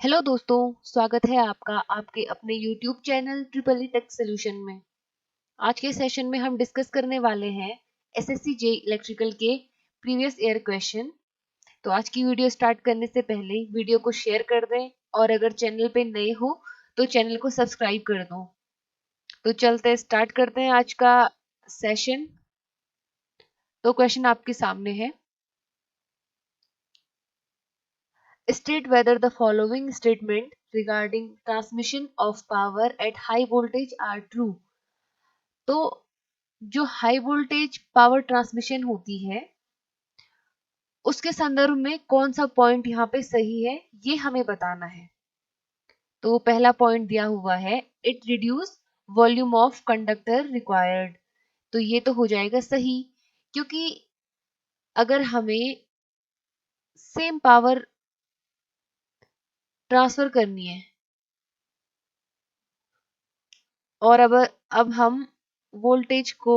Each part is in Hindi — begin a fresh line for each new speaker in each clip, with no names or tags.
हेलो दोस्तों, स्वागत है आपका आपके अपने YouTube channel triple E tech solution में। आज के सेशन में हम डिस्कस करने वाले हैं एसएससी जे इलेक्ट्रिकल के प्रीवियस ईयर क्वेश्चन। तो आज की वीडियो स्टार्ट करने से पहले वीडियो को शेयर कर दें और अगर चैनल पे नए हो तो चैनल को सब्सक्राइब कर दो। तो चलते स्टार्ट करते हैं आज का सेशन। तो क्वेश्चन आपके सामने है, state whether the following statement regarding transmission of power at high voltage are true। तो जो हाई वोल्टेज पावर ट्रांसमिशन होती है उसके संदर्भ में कौन सा पॉइंट यहाँ पे सही है ये हमें बताना है। तो पहला पॉइंट दिया हुआ है, it reduce volume of conductor required. तो ये तो हो जाएगा सही, क्योंकि अगर हमें सेम पावर ट्रांसफर करनी है और अब हम वोल्टेज को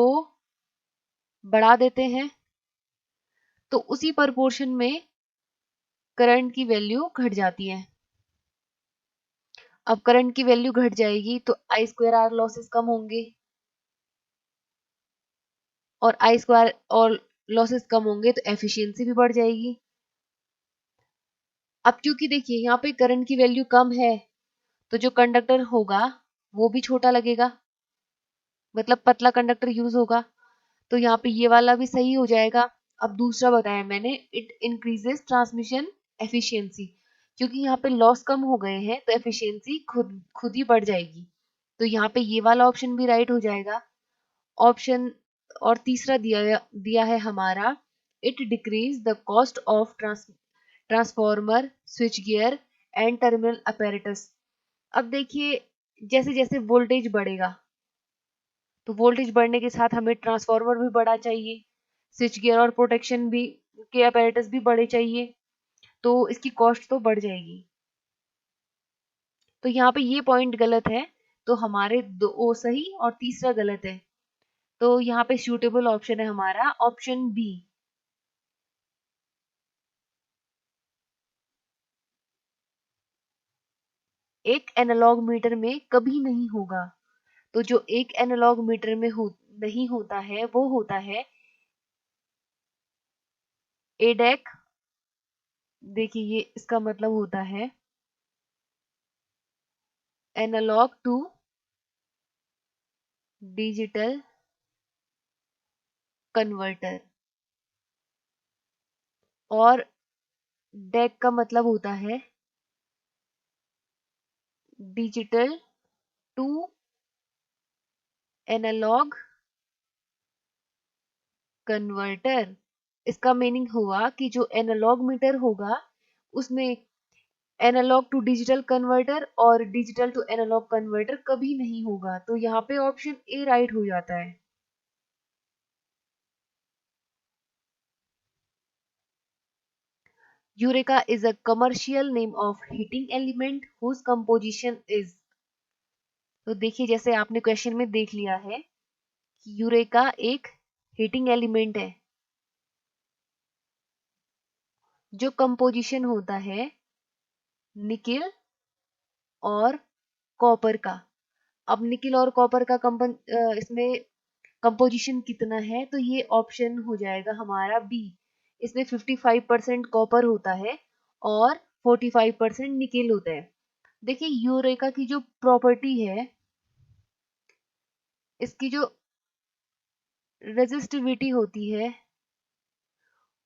बढ़ा देते हैं तो उसी प्रोपोर्शन में करंट की वैल्यू घट जाती है। अब करंट की वैल्यू घट जाएगी तो आई स्क्वायर आर लॉसेस कम होंगे और आई स्क्वायर और लॉसेस कम होंगे तो एफिशिएंसी भी बढ़ जाएगी। अब क्योंकि देखिए यहाँ पे करंट की वैल्यू कम है तो जो कंडक्टर होगा वो भी छोटा लगेगा, मतलब पतला कंडक्टर यूज होगा। तो यहाँ पे ये वाला भी सही हो जाएगा। अब दूसरा बताया मैंने, इट इंक्रीजेस ट्रांसमिशन एफिशिएंसी, क्योंकि यहाँ पे लॉस कम हो गए हैं तो एफिशिएंसी खुद खुद ही बढ़ जाएगी। तो यहाँ पे ये वाला ऑप्शन भी राइट हो जाएगा। ऑप्शन और तीसरा दिया है हमारा, it decrease the cost of transformer switch gear and terminal apparatus. अब देखिए जैसे जैसे वोल्टेज बढ़ेगा तो वोल्टेज बढ़ने के साथ हमें ट्रांसफार्मर भी बड़ा चाहिए, स्विच गियर और प्रोटेक्शन भी के अपैरेटस भी बड़े चाहिए, तो इसकी कॉस्ट तो बढ़ जाएगी। तो यहाँ पे ये पॉइंट गलत है, तो हमारे दो सही और तीसरा गलत है। तो यहाँ पे सूटेबल ऑप्शन है हमारा ऑप्शन बी। एक एनालॉग मीटर में कभी नहीं होगा। तो जो एक एनालॉग मीटर में नहीं होता है वो होता है एडेक। देखिए ये इसका मतलब होता है एनालॉग टू डिजिटल कन्वर्टर, और डेक का मतलब होता है डिजिटल टू एनालॉग कन्वर्टर। इसका मीनिंग हुआ कि जो एनालॉग मीटर होगा उसमें एनालॉग टू डिजिटल कन्वर्टर और डिजिटल टू एनालॉग कन्वर्टर कभी नहीं होगा। तो यहाँ पे ऑप्शन ए राइट हो जाता है। Eureka is a commercial name of heating element whose composition is। तो देखिए जैसे आपने क्वेश्चन में देख लिया है कि यूरेका एक हीटिंग एलिमेंट है जो कंपोजिशन होता है निकिल और कॉपर का। अब निकिल और कॉपर का इसमें कंपोजिशन कितना है, तो ये ऑप्शन हो जाएगा हमारा बी। इसमें 55% कॉपर होता है और 45% निकिल होता है। देखिए यूरेका की जो प्रॉपर्टी है, इसकी जो रेजिस्टिविटी होती है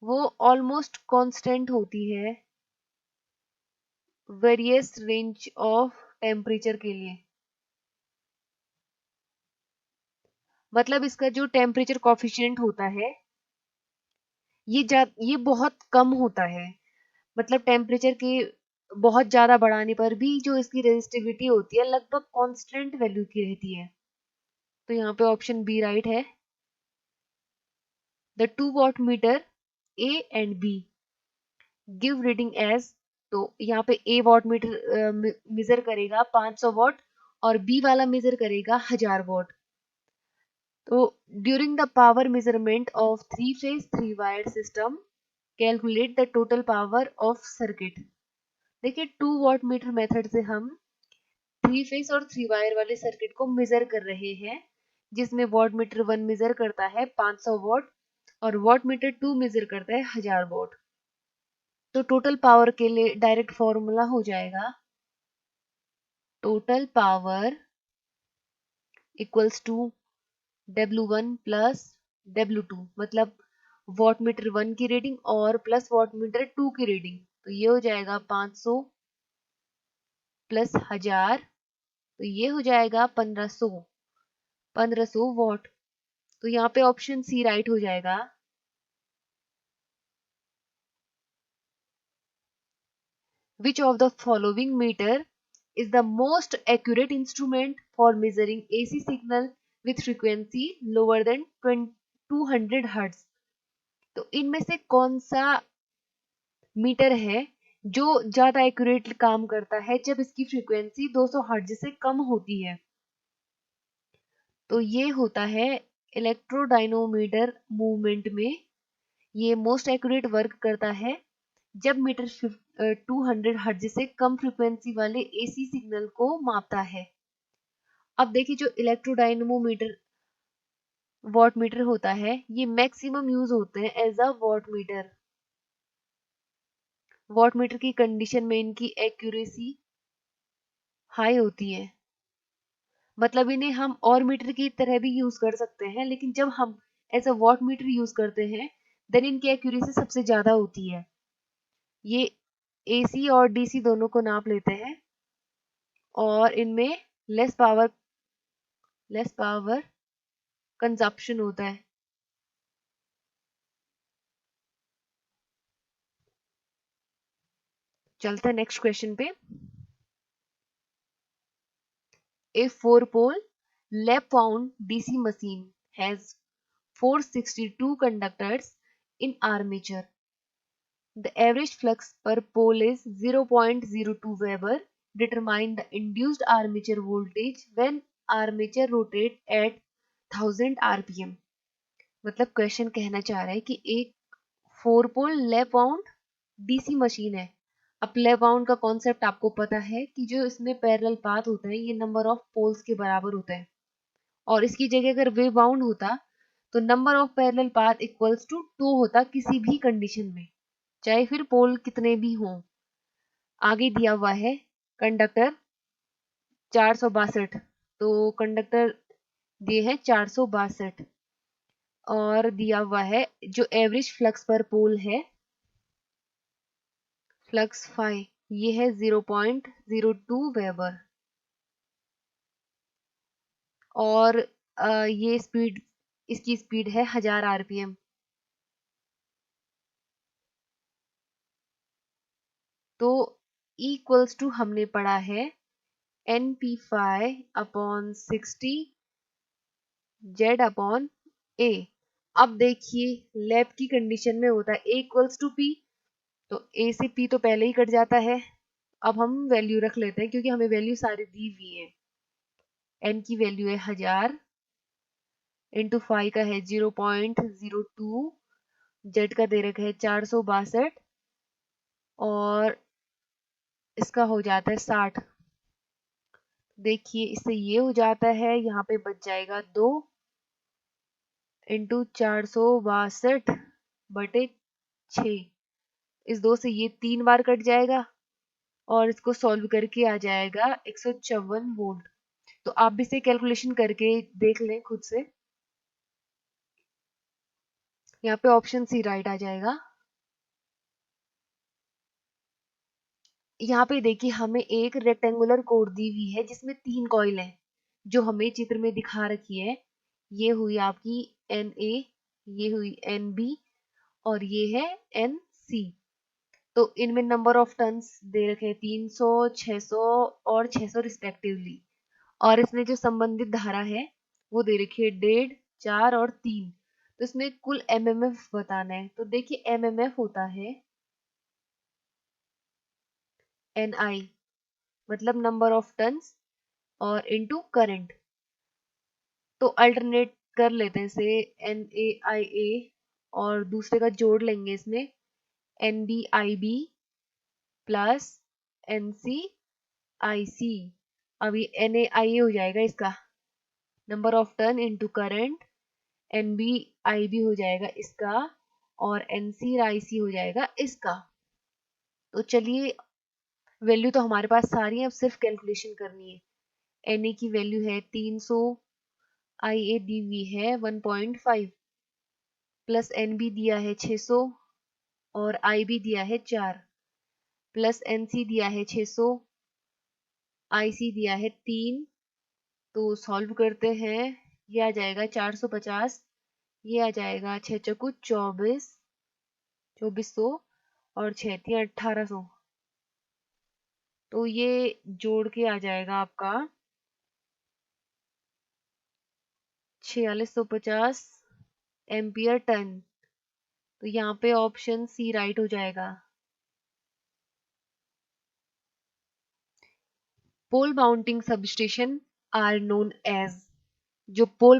वो ऑलमोस्ट कांस्टेंट होती है वेरियस रेंज ऑफ टेम्परेचर के लिए। मतलब इसका जो टेम्परेचर कॉफिशिएंट होता है ये बहुत कम होता है। मतलब टेम्परेचर के बहुत ज्यादा बढ़ाने पर भी जो इसकी रेजिस्टिविटी होती है लगभग कांस्टेंट वैल्यू की रहती है। तो यहाँ पे ऑप्शन बी राइट है। The 2 watt meter A and B give reading as. तो यहाँ पे ए वॉट मीटर मेजर करेगा 500 वॉट और बी वाला मेजर करेगा 1000 वॉट। तो during the power measurement of 3 phase 3 wire system calculate the total power of circuit. देखिए 2 वॉट मीटर मेथड से हम 3 फेस और 3 वायर वाले सर्किट को मेजर कर रहे हैं, जिसमें वॉट मीटर 1 मेजर करता है 500 वॉट और वॉट मीटर 2 मेजर करता है 1000 वॉट। तो टोटल पावर के लिए डायरेक्ट फॉर्मूला हो जाएगा total power equals to W1 plus W2, मतलब वॉट मीटर 1 की रीडिंग और प्लस वॉट मीटर 2 की रीडिंग। तो ये हो जाएगा 500 प्लस 1000, तो ये हो जाएगा 1500 वॉट। तो यहाँ पे ऑप्शन सी राइट हो जाएगा। Which of the following meter is the most accurate instrument for measuring AC signal with frequency lower than 200 Hz? तो इनमें से कौन सा मीटर है जो ज्यादा एक्यूरेट काम करता है जब इसकी फ्रीक्वेंसी 200 हर्ट्ज से कम होती है? तो ये होता है इलेक्ट्रोडायनोमीटर मूवमेंट में। ये मोस्ट एक्यूरेट वर्क करता है जब मीटर 200 हर्ट्ज से कम फ्रीक्वेंसी वाले एसी सिग्नल को मापता है। अब देखिए जो इलेक्ट्रोडायनमोमीटर वॉट मीटर होता है ये मैक्सिमम यूज होते हैं as a watt meter. Watt meter की कंडीशन में इनकी एक्यूरेसी हाई होती है, मतलब इन्हें हम और मीटर की तरह भी यूज कर सकते हैं, लेकिन जब हम as a watt meter use करते हैं देन इनकी एक्यूरेसी सबसे ज्यादा होती है। ये एसी और डीसी दोनों को नाप लेते हैं और इनमें लेस पावर कंजप्शन होता है। चलते हैं नेक्स्ट क्वेश्चन पे। A 4-pole lap wound DC machine has 462 conductors in armature. The average flux per pole is 0.02 Weber. Determine the induced armature voltage when armature rotate at 1000 RPM. मतलब क्वेश्चन कहना चाह रहा है कि एक 4-पोल लैप वाउंड डीसी मशीन है। अब लैप वाउंड का कॉन्सेप्ट आपको पता है कि जो इसमें पैरेलल पाथ होता है ये नंबर ऑफ पोल्स के बराबर होता है, और इसकी जगह अगर वेव बाउंड होता तो number of parallel path equals to 2 होता किसी भी कंडीशन में, चाहे फिर पोल कितने भी हों। आगे दिया हुआ है कंडक्टर 462, तो कंडक्टर दिए हैं 462 और दिया हुआ है जो एवरेज फ्लक्स पर पोल है फ्लक्स फाई ये है 0.02 वेबर और ये स्पीड इसकी स्पीड है 1000 आरपीएम। तो इक्वल्स टू हमने पढ़ा है NP अपॉन 60 जेड अपॉन ए। अब देखिए लैब की कंडीशन में होता है A इक्वल्स टू P, तो A से P तो पहले ही कट जाता है। अब हम वैल्यू रख लेते हैं क्योंकि हमें वैल्यू सारी दी हुई है। N की वैल्यू है 1000 इंटू 5 का है 0.02, जेड का दे रखा है 462 और इसका हो जाता है 60। देखिए इससे ये हो जाता है, यहाँ पे बच जाएगा 2 इंटू 462 बटे 6। इस 2 से ये 3 बार कट जाएगा और इसको सॉल्व करके आ जाएगा 154 वोल्ट। तो आप भी इसे कैलकुलेशन करके देख लें खुद से। यहाँ पे ऑप्शन सी राइट आ जाएगा। यहाँ पे देखिए हमें एक रेक्टेंगुलर कोड दी हुई है जिसमें 3 कॉइल हैं जो हमें चित्र में दिखा रखी है। ये हुई आपकी NA, ये हुई NB और ये है NC। तो इनमें नंबर ऑफ टर्न्स दे रखे हैं 300, 600 और 600 रिस्पेक्टिवली, और इसमें जो संबंधित धारा है वो दे रखी है 1.5, 4 और 3। तो इसमें कुल MMF बताना है। तो देखिए MMF होता है NI, मतलब नंबर ऑफ टर्न्स और इनटू करंट। तो अल्टरनेट कर लेते हैं इसे NAIA और दूसरे का जोड़ लेंगे इसमें NBIB प्लस NC/IC, अब ये NA/IA हो जाएगा इसका, number of turn into current, NB/IB हो जाएगा इसका, और NC/IC हो जाएगा इसका। तो चलिए, वैल्यू तो हमारे पास सारी है, अब सिर्फ कैलकुलेशन करनी है। NA की वैल्यू है 300, IA दी हुई है 1.5, प्लस NB दिया है 600 और IB दिया है 4, प्लस NC दिया है 600, IC दिया है 3। तो सॉल्व करते हैं, ये आ जाएगा 450, ये आ जाएगा 6 चौकू 24, 2400 और 6 3 1800। तो ये जोड़ के आ जाएगा आपका 4650 एम्पियर टन। तो यहाँ पे ऑप्शन सी राइट हो जाएगा। Pole mounting substation are known as, जो पोल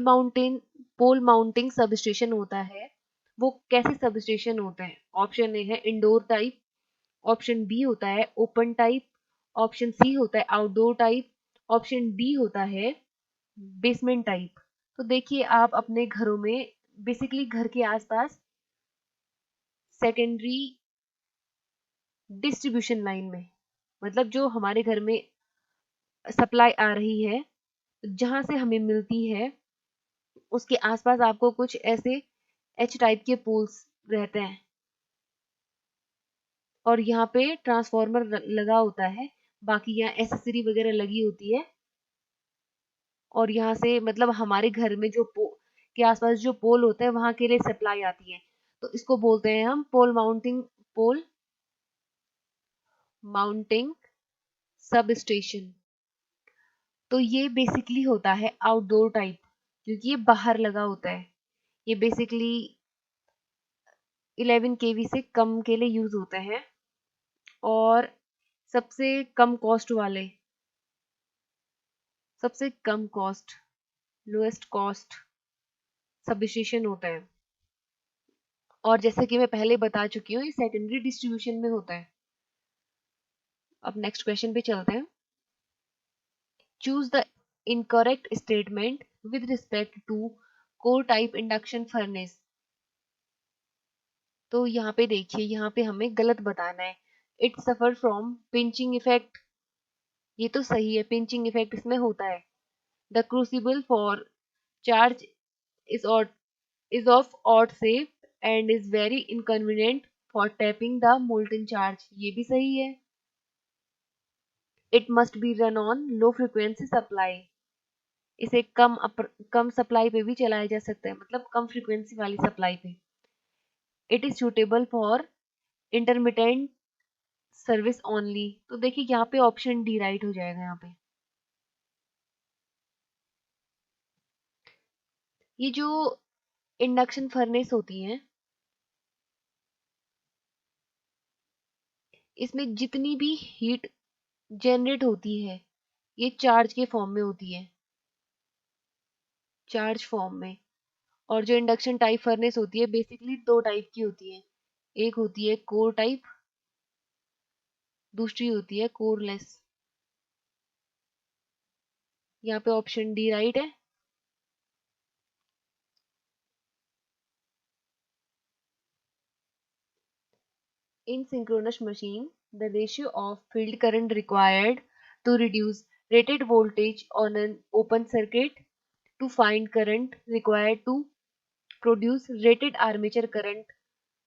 माउंटिंग सबस्टेशन होता है वो कैसे सबस्टेशन होते हैं? ऑप्शन ए है इंडोर टाइप, ऑप्शन बी होता है ओपन टाइप, ऑप्शन सी होता है आउटडोर टाइप, ऑप्शन डी होता है बेसमेंट टाइप। तो देखिए, आप अपने घरों में बेसिकली घर के आसपास सेकेंडरी डिस्ट्रीब्यूशन लाइन में, मतलब जो हमारे घर में सप्लाई आ रही है, जहां से हमें मिलती है, उसके आसपास आपको कुछ ऐसे एच टाइप के पोल्स रहते हैं और यहाँ पे ट्रांसफार्मर लगा होता है, बाकी यहाँ एसेसरी वगैरह लगी होती है। और यहाँ से मतलब हमारे घर में जो के आसपास जो पोल होते हैं वहां के लिए सप्लाई आती है, तो इसको बोलते हैं हम पोल माउंटिंग सब स्टेशन। तो ये बेसिकली होता है आउटडोर टाइप, क्योंकि ये बाहर लगा होता है। ये बेसिकली 11 kV से कम के लिए यूज होते हैं और सबसे कम कॉस्ट लोएस्ट कॉस्ट सबस्टेशन होता है। और जैसे कि मैं पहले बता चुकी हूँ, ये सेकेंडरी डिस्ट्रीब्यूशन में होता है। अब नेक्स्ट क्वेश्चन पे चलते हैं। Choose the incorrect statement with respect to core type induction furnace. तो यहाँ पे देखिए, यहाँ पे हमें गलत बताना है। It suffer from pinching effect, ये तो सही है, पिंचिंग इफेक्ट इसमें होता है। The crucible for charge is of odd shape and is very inconvenient for tapping the molten charge, ये भी सही है। It must be run on low frequency supply, इसे कम सप्लाई पे भी चलाया जा सकता है, मतलब कम फ्रीक्वेंसी वाली सप्लाई पे। It is suitable for intermittent service only. तो देखिए, यहाँ पे ऑप्शन डी राइट हो जाएगा। यहाँ पे ये जो इंडक्शन फर्नेस होती है, इसमें जितनी भी हीट जनरेट होती है ये चार्ज के फॉर्म में होती है, चार्ज फॉर्म में। और जो इंडक्शन टाइप फर्नेस होती है बेसिकली दो टाइप की होती है, एक होती है कोर टाइप, दूसरी होती है कोरलेस। यहाँ पे ऑप्शन डी राइट है। In synchronous machine, the ratio of field current required to reduce rated voltage on an open circuit to find current required to produce rated armature current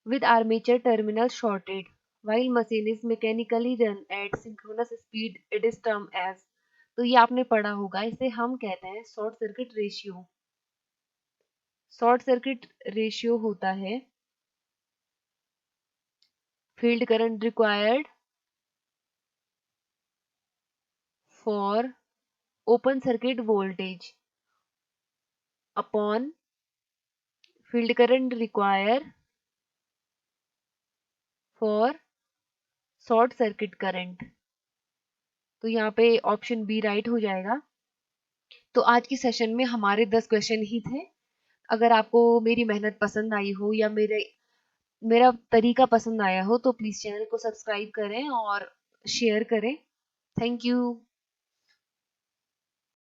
with armature terminal shorted while machine is mechanically run at synchronous speed, it is termed as। तो ये आपने पढ़ा होगा, इसे हम कहते हैं short circuit ratio. Short circuit ratio होता है field current required for open circuit voltage upon field current require for short circuit current. तो यहाँ पे ऑप्शन बी राइट हो जाएगा। तो आज की सेशन में हमारे 10 क्वेश्चन ही थे। अगर आपको मेरी मेहनत पसंद आई हो या मेरा तरीका पसंद आया हो तो प्लीज़ चैनल को सब्सक्राइब करें और शेयर करें। Thank you.